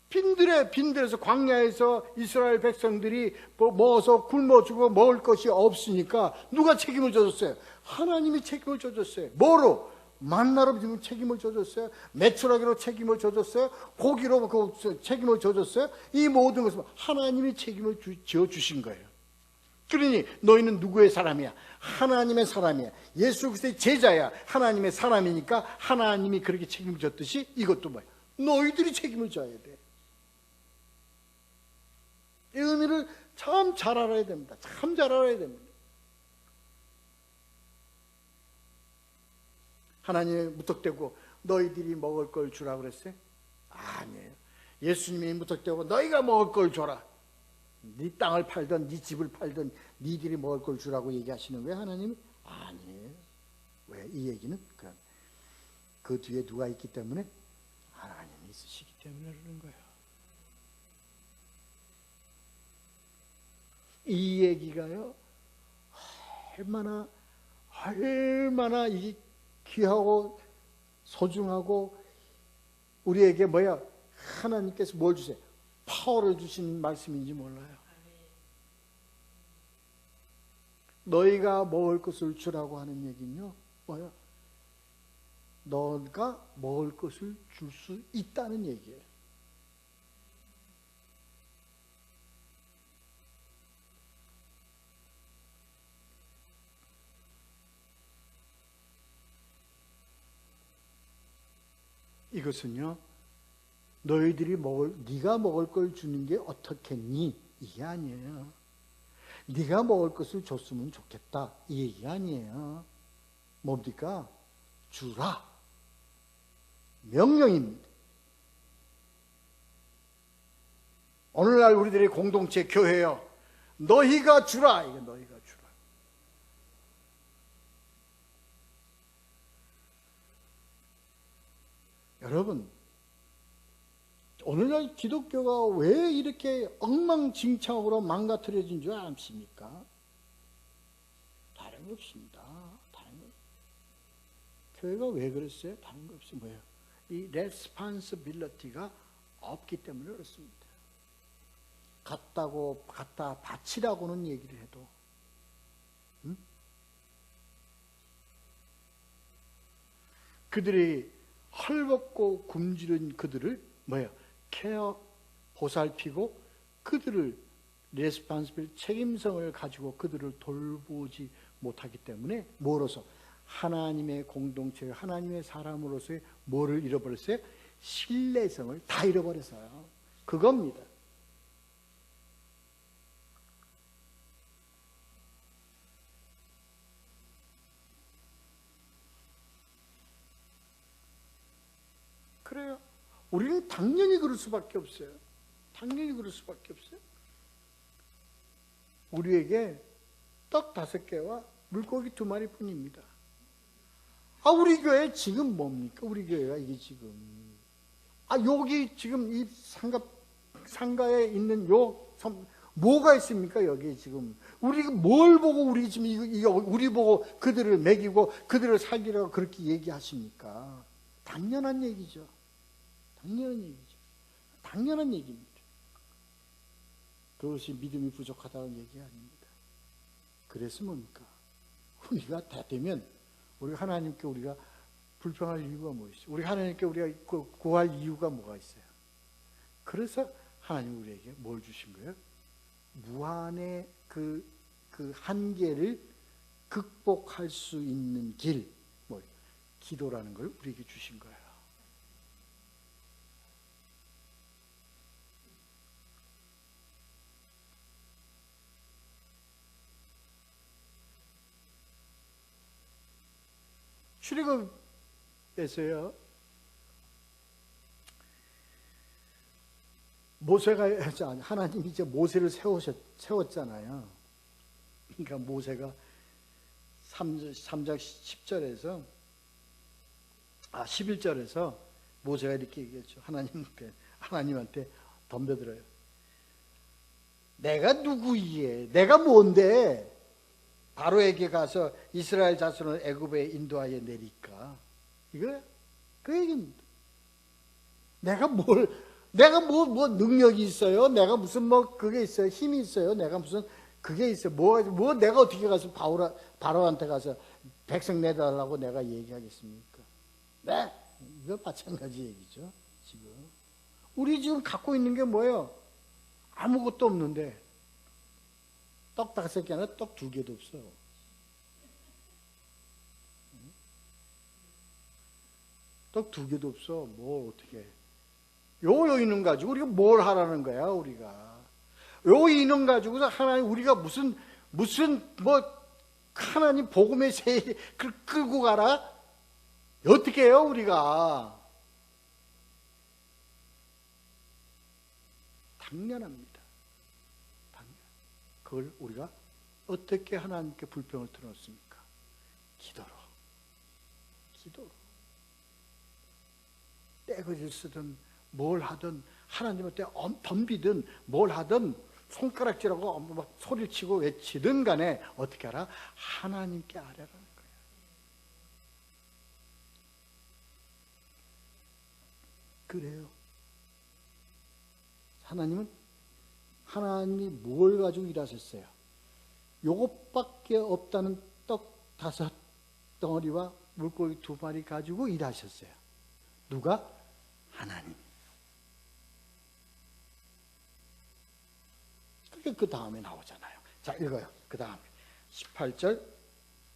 빈들에서 광야에서 이스라엘 백성들이 먹어서 굶어 죽어 먹을 것이 없으니까 누가 책임을 져줬어요? 하나님이 책임을 져줬어요. 뭐로? 만나로 지금 책임을 져줬어요. 매출하기로 책임을 져줬어요. 고기로 책임을 져줬어요. 이 모든 것은 하나님이 책임을 지어주신 거예요. 그러니 너희는 누구의 사람이야? 하나님의 사람이야. 예수 그리스도의 제자야. 하나님의 사람이니까 하나님이 그렇게 책임을 졌듯이 이것도 뭐야? 너희들이 책임을 져야 돼. 이 의미를 참 잘 알아야 됩니다. 참 잘 알아야 됩니다. 하나님이 무턱대고 너희들이 먹을 걸 주라고 그랬어요? 아니에요. 예수님이 무턱대고 너희가 먹을 걸 줘라. 네 땅을 팔든 네 집을 팔든 니들이 먹을 걸 주라고 얘기하시는 거예요, 하나님이? 아니에요. 왜? 이 얘기는 그 뒤에 누가 있기 때문에? 하나님이 있으시기 때문에 그러는 거예요. 이 얘기가요, 얼마나 이 귀하고 소중하고 우리에게 하나님께서 뭘 주세요? 파워를 주신 말씀인지 몰라요. 너희가 먹을 것을 주라고 하는 얘기는요, 너가 먹을 것을 줄 수 있다는 얘기예요. 이것은요, 너희들이 네가 먹을 걸 주는 게 어떻겠니? 이게 아니에요. 네가 먹을 것을 줬으면 좋겠다, 이 얘기 아니에요. 뭡니까? 주라. 명령입니다. 오늘날 우리들의 공동체 교회요, 너희가 주라. 이게 너희가 주라. 여러분, 오늘날 기독교가 왜 이렇게 엉망진창으로 망가뜨려진 줄 아십니까? 다른 거 없습니다. 다른 거. 교회가 왜 그랬어요? 다른 거 없이 뭐예요? 이 레스판시빌리티가 없기 때문에 그렇습니다. 갖다 바치라고는 얘기를 해도, 그들이 헐벗고 굶주린 그들을 뭐예요? 케어, 보살피고 그들을 레스판시빌, 책임성을 가지고 그들을 돌보지 못하기 때문에 뭐로서? 하나님의 공동체, 하나님의 사람으로서의 뭐를 잃어버렸어요? 신뢰성을 다 잃어버렸어요. 그겁니다. 그래요. 우리는 당연히 그럴 수밖에 없어요. 당연히 그럴 수밖에 없어요. 우리에게 떡 5개와 물고기 2마리 뿐입니다. 우리 교회 지금 뭡니까? 우리 교회가 이게 지금. 여기 지금 이 상가에 있는 뭐가 있습니까? 여기 지금. 우리가 뭘 보고 우리 지금 우리 보고 그들을 먹이고 그들을 살리라고 그렇게 얘기하십니까? 당연한 얘기죠. 당연한 얘기죠. 당연한 얘기입니다. 그것이 믿음이 부족하다는 얘기 아닙니다. 그래서 뭡니까? 우리가 다 되면 우리가 하나님께 우리가 불평할 이유가 뭐 있어요? 우리 하나님께 우리가 구할 이유가 뭐가 있어요? 그래서 하나님 우리에게 뭘 주신 거예요? 무한의 그 한계를 극복할 수 있는 길, 기도라는 걸 우리에게 주신 거예요. 출애굽에서요, 하나님이 이제 모세를 세웠잖아요. 그러니까 모세가 3장 10절에서 11절에서 모세가 이렇게 얘기했죠. 하나님한테 덤벼들어요. 내가 누구이에? 내가 뭔데? 바로에게 가서 이스라엘 자손을 애굽에 인도하여 내리까? 이거예요. 그 얘기입니다. 내가 뭐 능력이 있어요? 내가 무슨 그게 있어요? 힘이 있어요? 내가 무슨 그게 있어요? 내가 어떻게 가서 바로한테 가서 백성 내달라고 내가 얘기하겠습니까? 네, 이거 마찬가지 얘기죠. 지금 우리 지금 갖고 있는 게 뭐예요? 아무것도 없는데 떡 5개 아니라 떡 2개도 없어. 떡 2개도 없어. 뭘 어떻게? 요 있는 가지고 우리가 뭘 하라는 거야? 우리가 요 있는 가지고서 하나님 우리가 무슨 하나님 복음의 새 끌고 가라? 어떻게 해요 우리가? 당연합니다. 그걸 우리가 어떻게 하나님께 불평을 들었습니까? 기도로. 떼거리를 쓰든 뭘 하든 하나님한테 덤비든 뭘 하든 손가락질하고 막 소리를 치고 외치든 간에 어떻게 하라? 하나님께 아뢰라는 거예요. 그래요. 하나님이 뭘 가지고 일하셨어요? 요것밖에 없다는 떡 5덩어리와 물고기 2마리 가지고 일하셨어요. 누가? 하나님. 그게 그 다음에 나오잖아요. 자, 읽어요. 그 다음에 18절,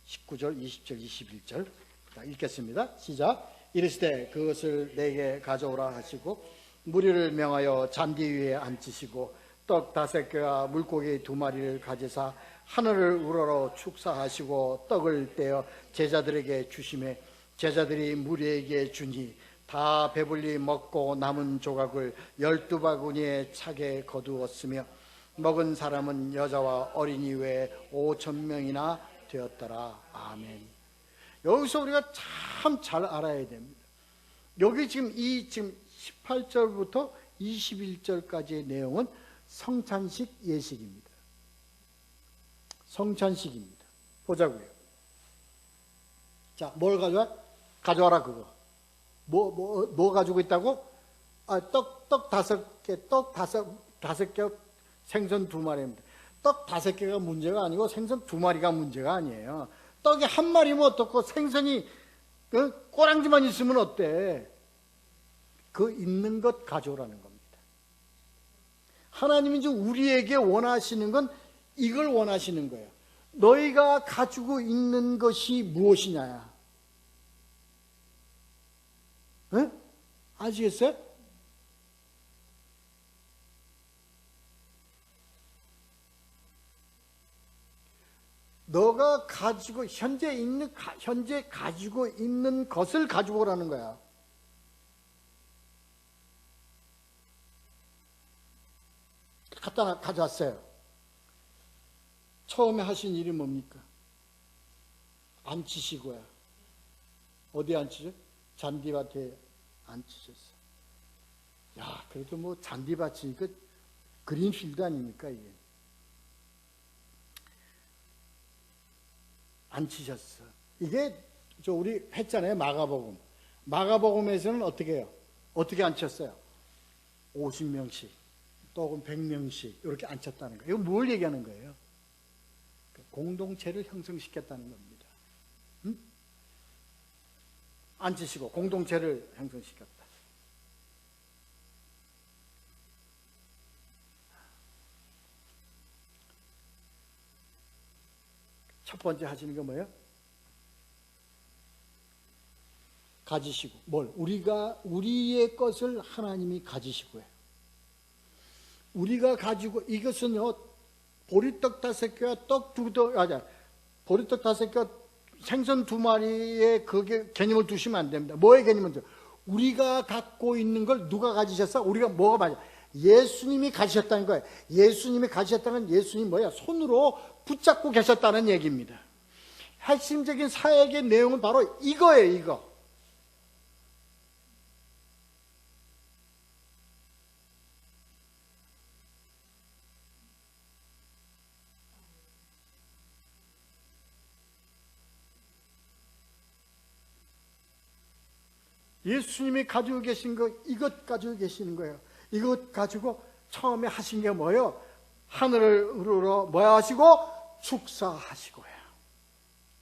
19절, 20절, 21절. 자, 읽겠습니다. 시작. 이르시되 그것을 내게 가져오라 하시고 무리를 명하여 잔디 위에 앉히시고 떡 5개와 물고기 2마리를 가지사 하늘을 우러러 축사하시고 떡을 떼어 제자들에게 주시매 제자들이 무리에게 주니 다 배불리 먹고 남은 조각을 12바구니에 차게 거두었으며 먹은 사람은 여자와 어린이 외에 5,000명이나 되었더라. 아멘. 여기서 우리가 참 잘 알아야 됩니다. 여기 지금 18절부터 21절까지의 내용은 성찬식 예식입니다. 성찬식입니다. 보자고요. 자, 뭘 가져와? 가져와라 그거. 뭐 가지고 있다고? 떡 5개, 떡 5개, 생선 2마리입니다. 떡 5개가 문제가 아니고 생선 2마리가 문제가 아니에요. 떡이 1마리면 어떻고 생선이 꼬랑지만 있으면 어때? 그 있는 것 가져오라는 겁니다. 하나님이 지금 우리에게 원하시는 건 이걸 원하시는 거예요. 너희가 가지고 있는 것이 무엇이냐? 네? 아시겠어요? 너가 가지고 현재 가지고 있는 것을 가지고 오라는 거야. 갖다 가져왔어요. 처음에 하신 일이 뭡니까? 앉히시고요. 어디 앉히죠? 잔디밭에 앉히셨어요. 야, 그래도 뭐 잔디밭이니까 그린필드 아닙니까 이게? 앉히셨어. 이게 우리 했잖아요. 마가복음. 마가복음에서는 어떻게 해요? 어떻게 앉혔어요? 50명씩, 또는 100명씩 이렇게 앉혔다는 거예요. 이거 뭘 얘기하는 거예요? 공동체를 형성시켰다는 겁니다. 응? 앉히시고 공동체를 형성시켰다. 첫 번째 하시는 게 뭐예요? 가지시고. 뭘? 우리의 것을 하나님이 가지시고 해요. 우리가 가지고, 이것은요, 보리떡 5개와 보리떡 5개와 생선 2마리의 그 개념을 두시면 안 됩니다. 뭐의 개념을 두세요? 우리가 갖고 있는 걸 누가 가지셨어? 우리가 뭐가 맞아? 예수님이 가지셨다는 거예요. 예수님이 가지셨다는 건 예수님이 뭐야? 손으로 붙잡고 계셨다는 얘기입니다. 핵심적인 사역의 내용은 바로 이거예요, 이거. 예수님이 가지고 계신 거, 이것 가지고 계시는 거예요. 이것 가지고 처음에 하신 게 뭐예요? 하늘을 우러러 뭐야 하시고? 축사하시고요.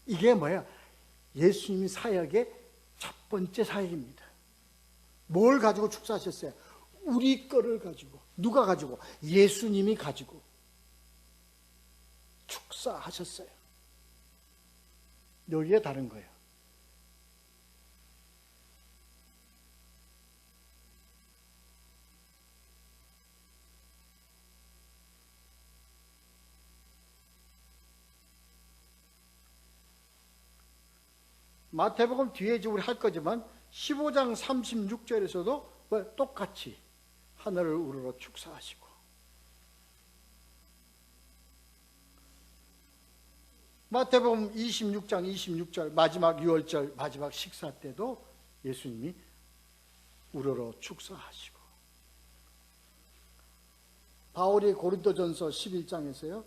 이게 뭐야? 예수님이 사역의 첫 번째 사역입니다. 뭘 가지고 축사하셨어요? 우리 거를 가지고. 누가 가지고? 예수님이 가지고 축사하셨어요. 여기에 다른 거예요. 마태복음 뒤에 우리 할 거지만 15장 36절에서도 똑같이 하늘을 우러러 축사하시고, 마태복음 26장 26절 마지막 유월절 마지막 식사 때도 예수님이 우러러 축사하시고, 바울이 고린도전서 11장에서요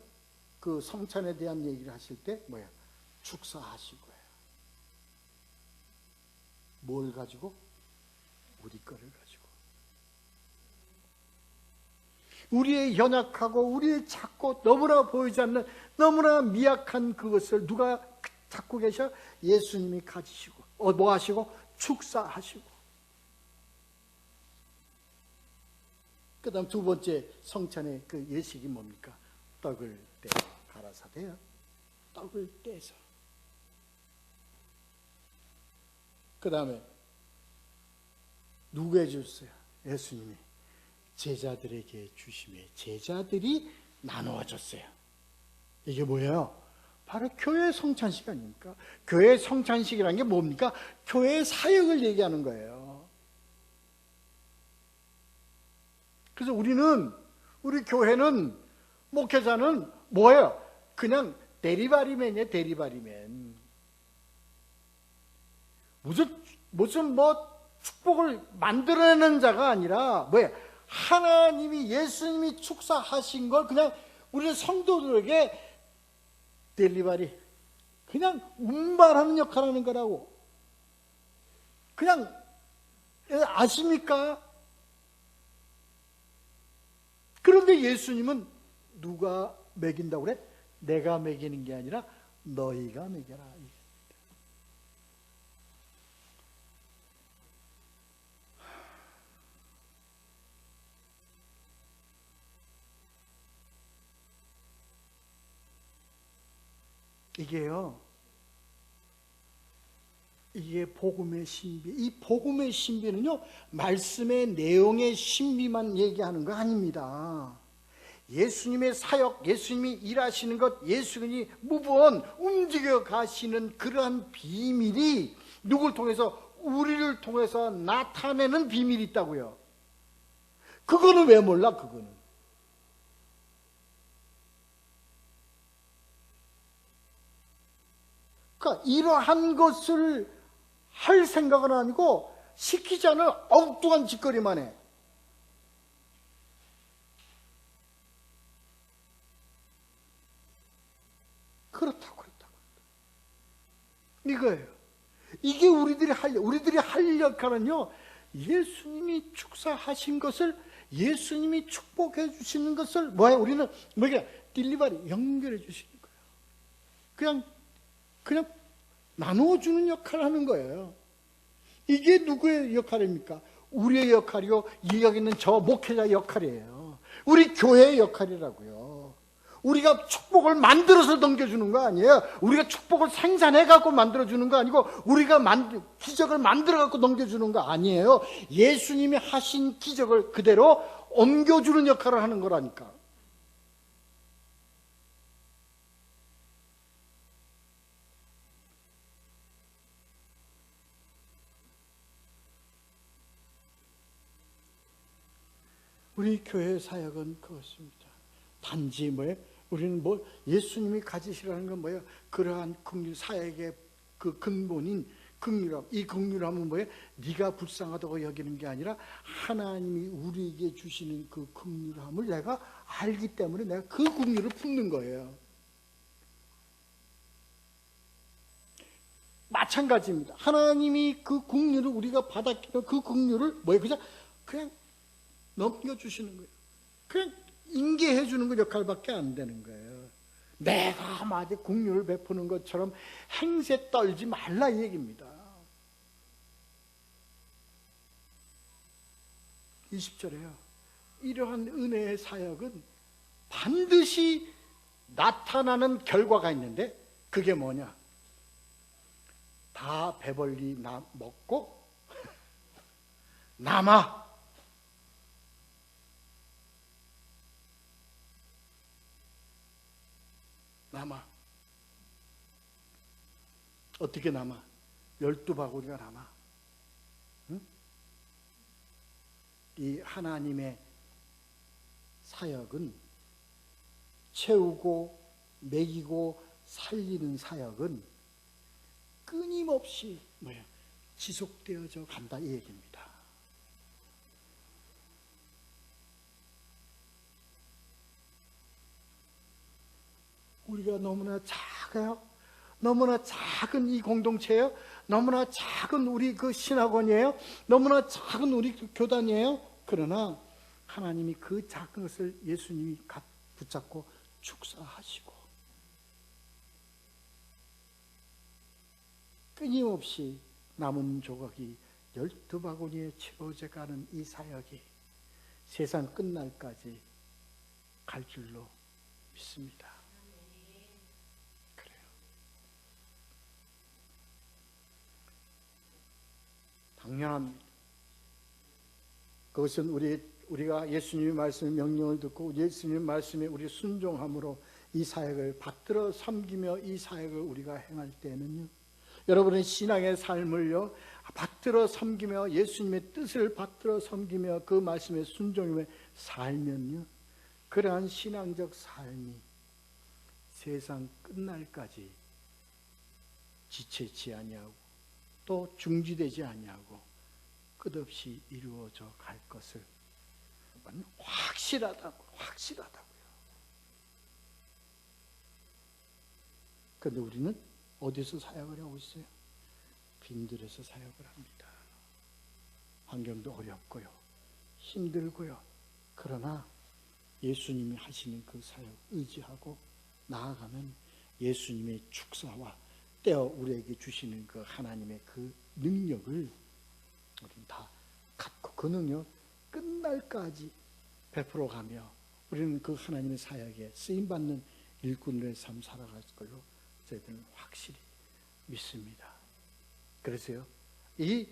그 성찬에 대한 얘기를 하실 때 뭐야? 축사하시고요. 뭘 가지고? 우리 거를 가지고. 우리의 연약하고 우리의 작고 너무나 보이지 않는 너무나 미약한 그것을 누가 갖고 계셔? 예수님이 가지시고 뭐 하시고? 축사하시고. 그 다음 두 번째 성찬의 그 예식이 뭡니까? 떡을 떼 가라사대요. 떡을 떼서. 그 다음에 누구에게 줬어요? 예수님이 제자들에게 주심에 제자들이 나누어 줬어요. 이게 뭐예요? 바로 교회 성찬식 아닙니까? 교회 성찬식이라는 게 뭡니까? 교회 사역을 얘기하는 거예요. 그래서 우리 교회는, 목회자는 뭐예요? 그냥 대리바리맨이에요, 대리바리맨. 무슨 축복을 만들어내는 자가 아니라 뭐예요? 하나님이, 예수님이 축사하신 걸 그냥 우리 성도들에게 델리바리, 그냥 운반하는 역할을 하는 거라고. 그냥 아십니까? 그런데 예수님은 누가 먹인다고 그래? 내가 먹이는 게 아니라 너희가 먹여라. 이게 복음의 신비. 이 복음의 신비는요, 말씀의 내용의 신비만 얘기하는 거 아닙니다. 예수님의 사역, 예수님이 일하시는 것, 예수님이 무브온 움직여 가시는 그러한 비밀이 누굴 통해서? 우리를 통해서 나타내는 비밀이 있다고요. 그거는 왜 몰라? 그거는. 그러니까 이러한 것을 할 생각은 아니고 시키지 않은 엉뚱한 짓거리만 해. 그렇다고. 이거예요. 이게 우리들이 할 역할은요, 예수님이 축사하신 것을, 예수님이 축복해 주시는 것을 우리는 딜리바리, 연결해 주시는 거예요. 그냥 나누어주는 역할을 하는 거예요. 이게 누구의 역할입니까? 우리의 역할이요, 여기 있는 저 목회자의 역할이에요. 우리 교회의 역할이라고요. 우리가 축복을 만들어서 넘겨주는 거 아니에요. 우리가 축복을 생산해갖고 만들어주는 거 아니고, 우리가 기적을 만들어갖고 넘겨주는 거 아니에요. 예수님이 하신 기적을 그대로 옮겨주는 역할을 하는 거라니까. 우리 교회 사역은 그것입니다. 단지 우리는 예수님이 가지시라는 건 뭐예요? 그러한 긍휼, 사역의 그 근본인 긍휼함. 이 긍휼함은 뭐예요? 네가 불쌍하다고 여기는 게 아니라 하나님이 우리에게 주시는 그 긍휼함을 내가 알기 때문에 내가 그 긍휼을 품는 거예요. 마찬가지입니다. 하나님이 그 긍휼을 우리가 받았기에 그 긍휼을 그냥 넘겨주시는 거예요. 그냥 인계해 주는 그 역할밖에 안 되는 거예요. 내가 마치 긍휼을 베푸는 것처럼 행세 떨지 말라 이 얘기입니다. 20절에요. 이러한 은혜의 사역은 반드시 나타나는 결과가 있는데, 그게 뭐냐? 다 배불리 먹고 남아. 어떻게 남아? 12바구니가 남아. 응? 이 하나님의 사역은, 채우고 먹이고 살리는 사역은 끊임없이 지속되어져 간다 이 얘기입니다. 우리가 너무나 작아요. 너무나 작은 이 공동체예요. 너무나 작은 우리 그 신학원이에요. 너무나 작은 우리 그 교단이에요. 그러나 하나님이 그 작은 것을 예수님이 붙잡고 축사하시고 끊임없이 남은 조각이 12바구니에 채워져 가는 이 사역이 세상 끝날까지 갈 줄로 믿습니다. 그래요. 당연합니다. 그것은 우리가 예수님의 말씀 명령을 듣고 예수님의 말씀에 우리 순종함으로 이 사역을 받들어 섬기며 이 사역을 우리가 행할 때는요, 여러분의 신앙의 삶을요 받들어 섬기며 예수님의 뜻을 받들어 섬기며 그 말씀에 순종하며 살면요, 그러한 신앙적 삶이 세상 끝날까지 지체치 아니하고 또 중지되지 아니하고 끝없이 이루어져 갈 것을 확실하다고요. 그런데 우리는 어디서 사역을 하고 있어요? 빈들에서 사역을 합니다. 환경도 어렵고요, 힘들고요. 그러나 예수님이 하시는 그 사역 의지하고 나아가면 예수님의 축사와 떼어 우리에게 주시는 그 하나님의 그 능력을 우리는 다 갖고 그 능력 끝날까지 베풀어가며 우리는 그 하나님의 사역에 쓰임받는 일꾼들의 삶 살아갈 걸로 저희들은 확실히 믿습니다. 그래서요, 이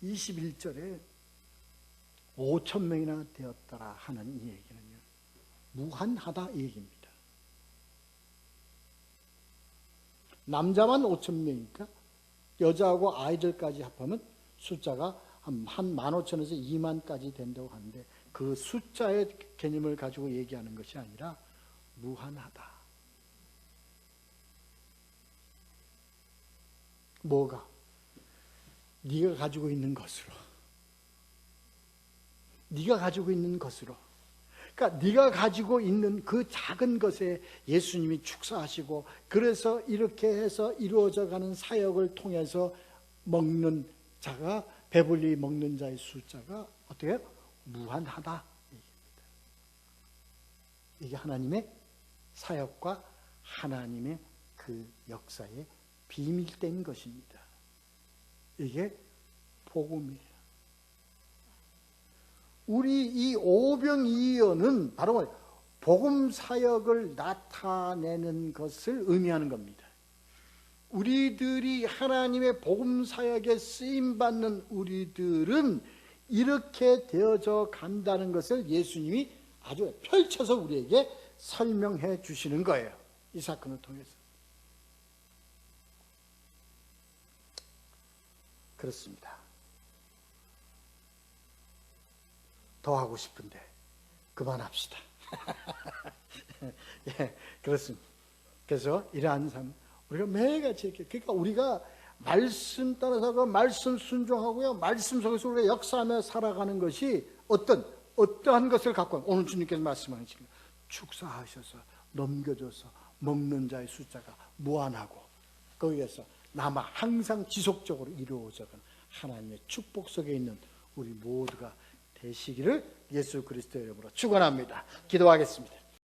21절에 5,000명이나 되었더라 하는 이 얘기는요, 무한하다 이 얘기입니다. 남자만 5,000명이니까 여자하고 아이들까지 합하면 숫자가 한 15,000에서 2만까지 된다고 하는데, 그 숫자의 개념을 가지고 얘기하는 것이 아니라 무한하다. 뭐가? 네가 가지고 있는 것으로. 네가 가지고 있는 것으로. 그러니까 네가 가지고 있는 그 작은 것에 예수님이 축사하시고, 그래서 이렇게 해서 이루어져 가는 사역을 통해서 먹는 자가, 배불리 먹는 자의 숫자가 어떻게 해요? 무한하다. 이게 하나님의 사역과 하나님의 그 역사의 비밀된 것입니다. 이게 복음이에요. 우리 이 오병이어는 바로 복음 사역을 나타내는 것을 의미하는 겁니다. 우리들이 하나님의 복음 사역에 쓰임 받는 우리들은 이렇게 되어져 간다는 것을 예수님이 아주 펼쳐서 우리에게 설명해 주시는 거예요. 이 사건을 통해서. 그렇습니다. 더 하고 싶은데 그만합시다. 예, 그렇습니다. 그래서 이러한 삶 우리가 매일같이 이렇게, 그러니까 우리가 말씀 따라서 그 말씀 순종하고요, 말씀 속에서 우리가 역사하며 살아가는 것이 어떠한 것을 갖고, 오늘 주님께서 말씀하신 것, 축사하셔서 넘겨줘서 먹는 자의 숫자가 무한하고 거기에서 남아 항상 지속적으로 이루어져가는 하나님의 축복 속에 있는 우리 모두가 되시기를 예수 그리스도의 이름으로 축원합니다. 기도하겠습니다.